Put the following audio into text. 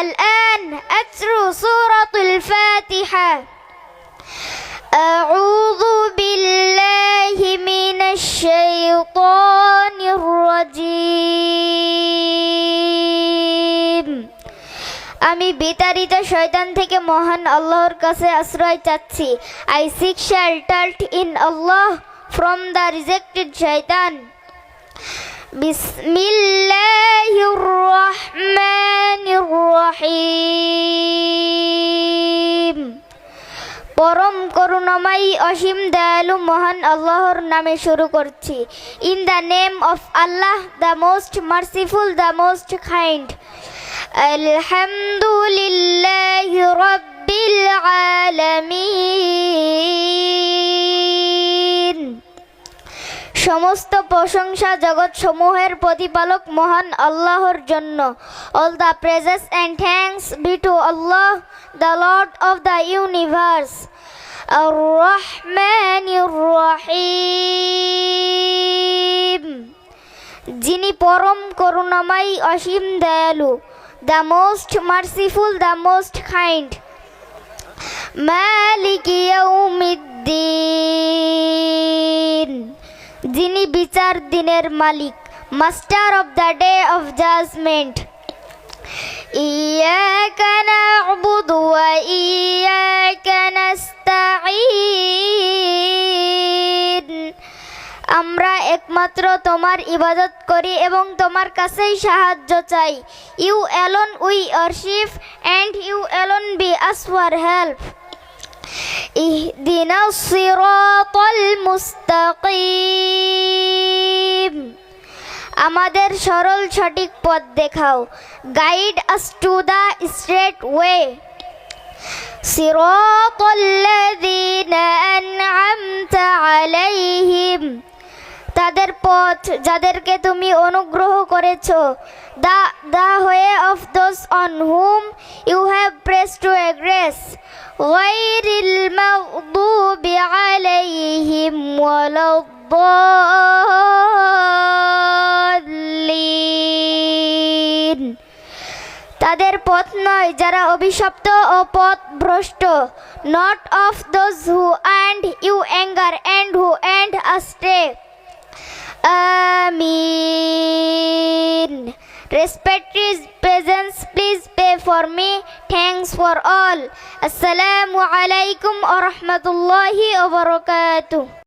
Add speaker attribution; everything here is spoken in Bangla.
Speaker 1: الآن أتلو سورة الفاتحة. أعوذ بالله من الشيطان الرجيم. আমি বিতাড়িত শয়তান থেকে মহান আল্লাহর কাছে আশ্রয় চাচ্ছি। I seek shelter in Allah from the rejected shaitan. বিসমিল্লাহির রহমানির রহিম। পরম করুণাময়ী অসীম দয়ালু মহান আল্লাহর নামে শুরু করছি। In the name of Allah, the most merciful, the most kind. আলহামদুলিল্লাহি রাব্বিল আলামিন। সমস্ত প্রশংসা জগৎ সমূহের প্রতিপালক মহান আল্লাহর জন্য। All the praises and thanks be to Allah, the Lord of the universe. আর-রহমানির রহিম। যিনি পরম করুণাময়ী অসীম দয়ালু, the most merciful, the most kind. মালিকি ইয়াউমিদ্দিন। যিনি বিচার দিনের মালিক, master of the day of judgement. ইয়াকা না'বুদু ওয়া ইয়াকা নাস্তাঈন। আমরা একমাত্র তোমার ইবাদত করি এবং তোমার কাছেই সাহায্য চাই। You alone we worship and you alone we ask for help. ইহদিনাস সিরাতাল মুস্তাকিম। আমাদের সরল সঠিক পথ দেখাও। Guide us to the straight way. সিরাতাল্লাযীনা আন'আমতা আলাইহিম। তাদের পথ যাদেরকে তুমি অনুগ্রহ করেছো। the way of those on whom you have pressed to a grace. গয়রিল মাগদুবি আলাইহিম ওয়ালাদ-দাল্লিন। তাদের পথ নয় যারা অভিশপ্ত ও পথ ভ্রষ্ট। not of those who earned you anger and who earned astray. Amin. Respected presence, please pay for me. Thanks for all. Assalamu alaikum wa rahmatullahi wa barakatuh.